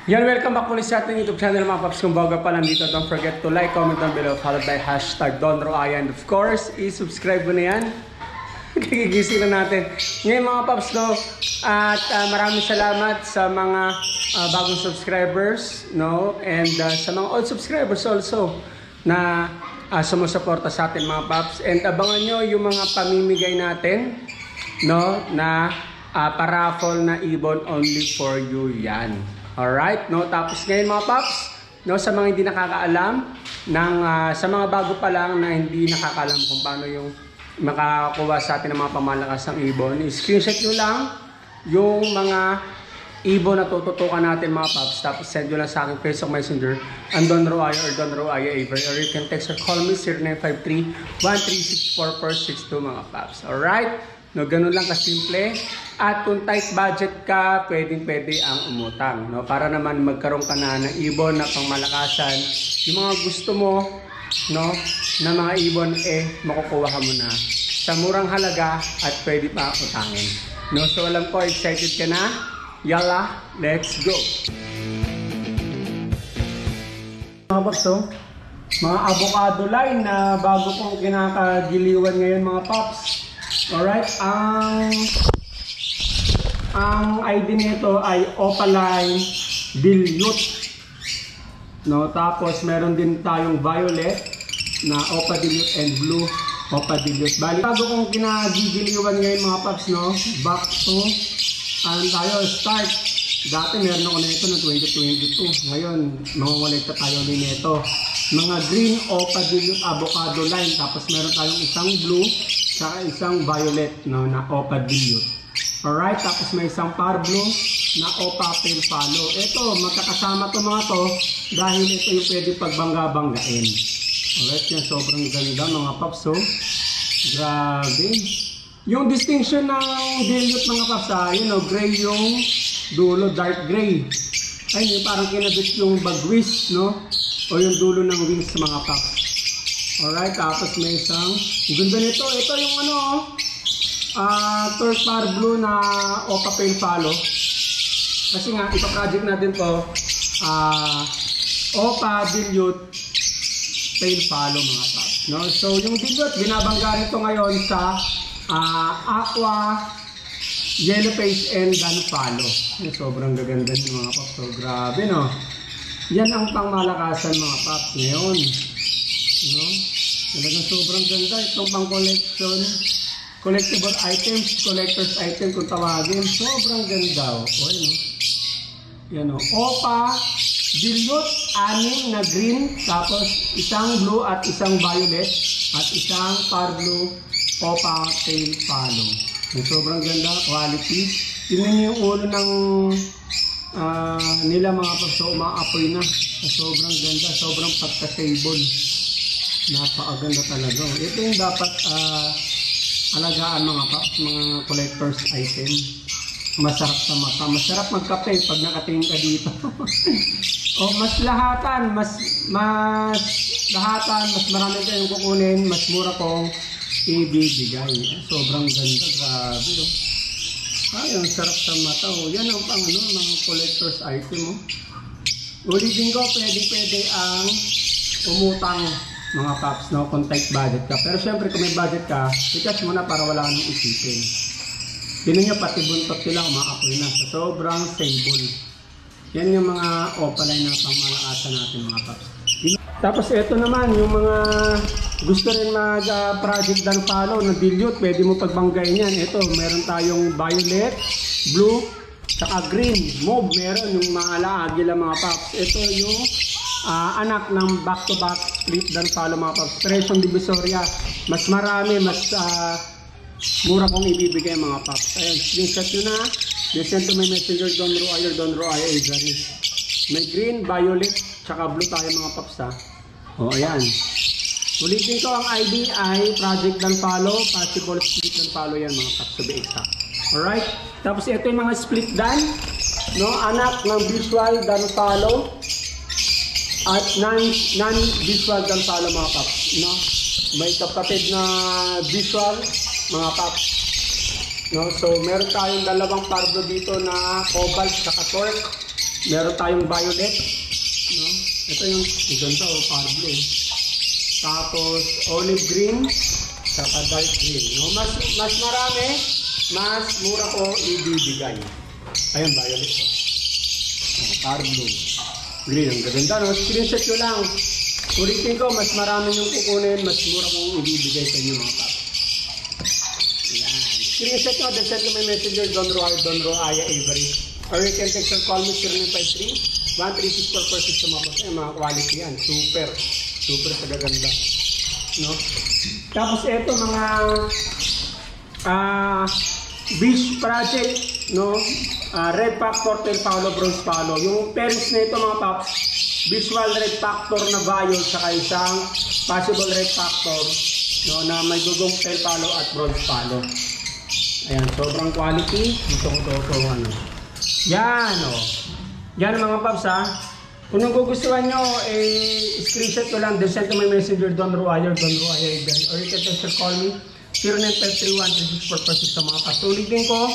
Yan, welcome back ulit sa ating YouTube channel mga paps. Kung bago pa lang dito, don't forget to like, comment down below, followed by hashtag Don Roaya. And of course, i-subscribe mo na yan. Gigising na natin. Ngayon mga paps, no? At maraming salamat sa mga bagong subscribers, no? And sa mga old subscribers also na sumusuporta sa atin mga paps. And abangan nyo yung mga pamimigay natin, no? Na paraffle na ibon only for you yan. Alright, no? Tapos ngayon mga paps, no, sa mga hindi nakakaalam, sa mga bago pa lang na hindi nakakaalam kung paano yung makakuha sa atin ng mga pamalakas ng ibon, screenshot nyo lang yung mga ibon na tututukan natin mga paps, tapos send nyo lang sa aking Facebook Messenger, and Don Roaya or Don Roaya Avery, or you can text or call me 0953-1364462 mga paps. Alright? No, ganun lang kasimple. At kung tight budget ka, pwede ang umutang. No? Para naman magkaroon ka na ng ibon na pangmalakasan. Yung mga gusto mo, no, na mga ibon, makukuha ka mo na sa murang halaga at pwede pa utangin. No? So alam ko, excited ka na? Yalla, let's go! Mga paps, mga avocado line na bago kong kinakagiliwan ngayon mga paps. Alright, ang ID nito ay Opaline Dilute, no? Tapos meron din tayong violet na Opa Dilute and blue Opa Dilute. Bali, bago kong kinagigiliwan ngayon mga paps, no? Back to start. Dati meron ako nito ng 2022. Ngayon, mangungulekta tayo din nito. Mga green Opa Dilute avocado line. Tapos meron tayong isang blue saka isang violet, no, na Opa Dilute. Alright, tapos may isang par blue na Opa Pale Follow. Ito, magkakasama to mga to dahil ito yung pwede pagbangga-banggain. Alright, yan, sobrang ganda mga paps. So, grabe. Yung distinction ng Dilute mga paps, yun, no, gray yung dulo, dark gray. Ayun, yung parang kinabit yung bagwis, no? O yung dulo ng wings mga paps. Alright, tapos may isang ganda nito. Ito yung third par blue na Opa Pale Follow. Kasi nga, ipa-project natin to Opa Dilute Pale Follow mga paps, no? So yung Dilute, binabangga nito ngayon sa Aqua, Yellow Face and Dan Follow. Sobrang gaganda ng mga paps. So grabe, no? Yan ang pangmalakasan mga paps ngayon. No? Talagang sobrang ganda itong pang collection, collectible items, collector's item kung tawagin. Sobrang ganda. Okay, no? Yan, no? Opa Dilute, 6 na green, tapos isang blue at isang violet, at isang par blue Opa Pale Follow. Sobrang ganda, quality. Tingnan niyo yung ulo ng nila mga paps, umaapoy na. Sobrang ganda, sobrang pagka-stable. Napakaganda talaga. Ito yung dapat alagaan mga paps, mga collector's item. Masarap sa mata. Masarap magkape pag nakatingin ka dito. Mas lahatan, mas marami kayong kukunin, mas mura kong ibibigay. Sobrang ganda, grabe. Ang sarap sa mata. Yan ang pang mga collector's item. Ulitin ko, pwede ang umutang mga paps, no, kung tight budget ka. Pero syempre kung may budget ka, i-cash mo na para wala nang isipin. Tinan nyo, pati buntot sila umaapoy na. So, sobrang stable. Yan yung mga opaline na pangmalakasan natin mga paps. Tapos ito naman, yung mga gusto rin mag-project Dan Follow na Dilute, pwede mo pagbanggain yan. Ito, meron tayong violet, blue, saka green. Mauve, meron yung mga agila mga paps. Ito yung anak ng back-to-back split Dan Follow mga paps. Presong Divisoria. Mas marami, mas mura kong ibibigay mga paps. Ayan, screenshot nyo na. Send to my messenger, Don Roaya Avery. May green, violet, tsaka blue tayo mga paps ha. Ayan. Ulitin ko, ang ID ay Project Dan Follow, possible split Dan Follow yan mga paps, to be exact. Alright? Tapos ito yung mga split Dan, no? Anak ng visual Dan Follow at non-visual Dan Follow mga paps, no? May kapatid na visual mga paps, no? So meron tayong dalawang pardo dito na cobalt saka torque. Meron tayong violet, no? Ito yung ganda o power blue. Tapos olive green, saka dark green. No? Mas marami, mas mura ko ibibigay. Ayun, violet to. Power blue. Green, ang ganda, no? Screenshot nyo lang. Ulitin ko, mas marami yung kukunin, mas mura kong ibibigay sa inyo mga paps. Ayan. Screenshot nyo, then send to my messenger, Don Roaya Avery. Or you can text or call me 0953-13644 sa mga paps. Ay, mga quality yan. Super. Super sa gaganda. No? Tapos ito mga Beach Project, no? Red Factor, Tail Palo, Bronze Palo. Yung pairs na ito mga paps, visual red factor na viol saka isang possible red factor, no, na may dugong tail palo at bronze palo. Ayan, sobrang quality. Gusto ko to ano. Yan, oh. Yan mga paps ha. Kung nagugustuhan nyo, screenshot ko lang, then send to my messenger, Don Roaya again. Or you can text or call me 0953-13644 sa mga paps. Ulitin ko,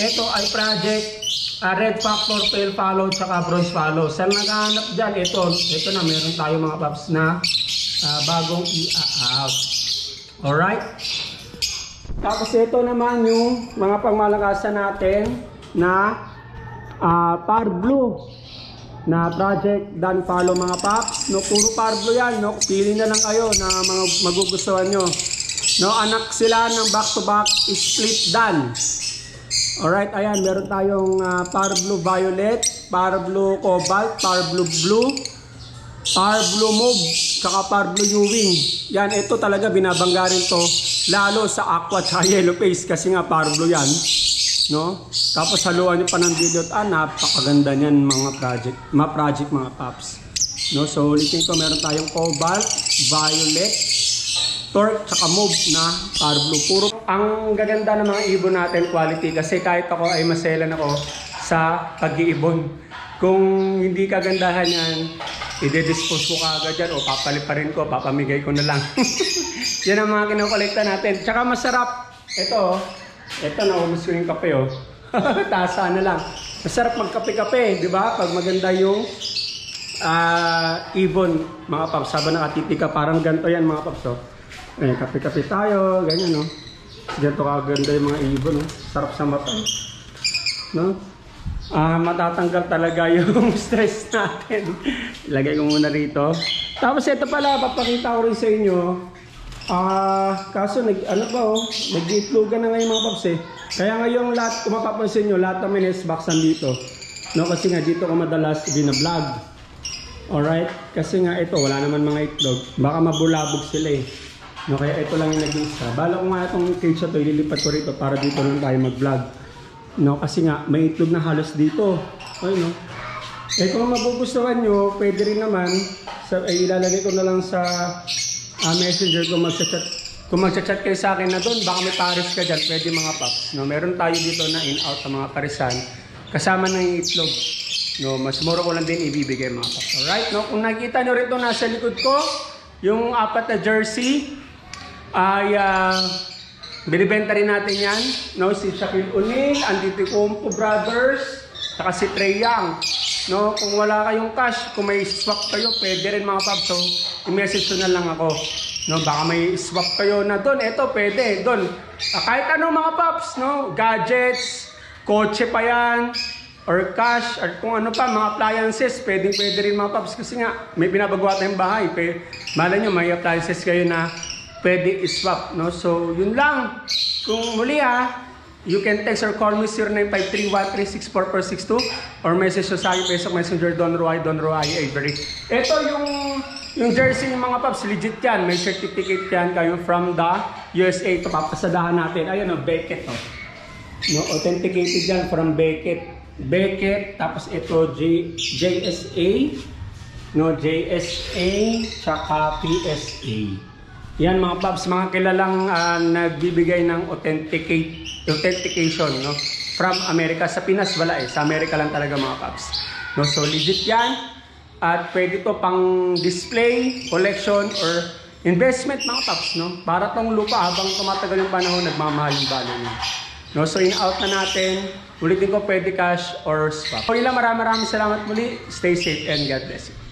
ito ay project red factor, tail follow, tsaka bronze follow. Sa naghahanap dyan, ito na, meron tayo mga paps na bagong i-out. Alright? Tapos ito naman yung mga pangmalakasan natin na power blue na project dan follow mga paps. No, puro power blue yan. No? Pili na lang kayo na mga magugustuhan nyo. No, anak sila ng back-to-back split dan. Alright, ayan, meron tayong power blue violet, power blue cobalt, power blue blue, power blue mauve, saka power blue ewing. Yan, ito talaga binabangga rin to, lalo sa aqua at yellow face kasi nga power blue yan. No? Tapos haluan nyo pa ng dilute. Napakaganda niyan mga project, mga paps. No? So ulitin ko, meron tayong cobalt, violet, torque, tsaka mauve na power blue. Puro ang gaganda ng mga ibon natin, quality, kasi kahit ako ay maselan ako sa pag-iibon. Kung hindi kagandahan yan, i-dispose ko kaagad yan o papaliparin ko, papamigay ko na lang. Yan ang mga kinukolekta natin. Tsaka masarap. Ito na, umus ko yung kape oh. Tasa na lang. Masarap magkape-kape, di ba? Pag maganda yung ibon, mga paps. Habang nakatitika, parang ganito yan mga paps oh. Eh, kape-kape tayo, ganyan, no? Ganito kaganda yung mga ibon, no? Sarap sa mata, no? Matatanggal talaga yung stress natin. Ilagay ko muna rito. Tapos ito pala, papakita ko rin sa inyo. Kaso, nag-iitlogan na ngayon mga paps eh. Kaya ngayong lahat, kung mapapansin nyo, lahat ng nest box dito. No? Kasi nga dito ko madalas binablog. Alright? Kasi nga ito, wala naman mga itlog. Baka mabulabog sila eh. No, kaya ito lang yung nag-isa. Bala ko nga itong cage na ito, ililipat ko rito para dito lang tayo mag-vlog. No, kasi nga, may itlog na halos dito. Ay, no. Kung magugustuhan nyo, pwede rin naman, ilalagay ko na lang sa messenger kung mag-chat kayo sa akin na doon, baka may pares ka dyan, pwede mga paps. No, meron tayo dito na in-out sa mga parisan, kasama na yung itlog. No, mas mura ko lang din ibibigay mga paps. Alright, no, kung nakita nyo rito, nasa likod ko, yung 4 na jersey, ay binibenta rin natin yan, no? Si Shaquille O'Neal, Antetokounmpo Brothers, saka si Trae Young, no? Kung wala kayong cash, kung may swap kayo, pwede rin mga paps. So i-message na lang ako, no? Baka may swap kayo na doon, eto pwede doon, kahit ano mga paps, no? Gadgets, kotse pa yan, or cash, or kung ano pa, mga appliances, pwede rin mga paps. Kasi nga, may binabagawa tayong bahay. Malay nyo, may appliances kayo na pwede iswap, no? So, yun lang. Kung muli you can text or call me 0953-1364462 or message sa akin Facebook Messenger, Don Roaya Avery. Ito yung jersey ng mga paps, legit yan. May certificate yan kayo from the USA. Ito, papasadahan natin. Ayun, Beckett, oh. No, authenticated yan from Beckett. Tapos ito JSA, no, JSA, tsaka PSA. Yan mga paps, mga kilalang nagbibigay ng authentication, no, from America. Sa Pinas wala eh, sa Amerika lang talaga mga paps. No, so legit yan. At pwede to pang display, collection, or investment mga paps, no. Para tong lupa habang tumatagal yung panahon, nagmamahal yung value niya. No, so in-out na natin. Ulitin ko, pwede cash or swap. So, maraming salamat muli. Stay safe and God bless you.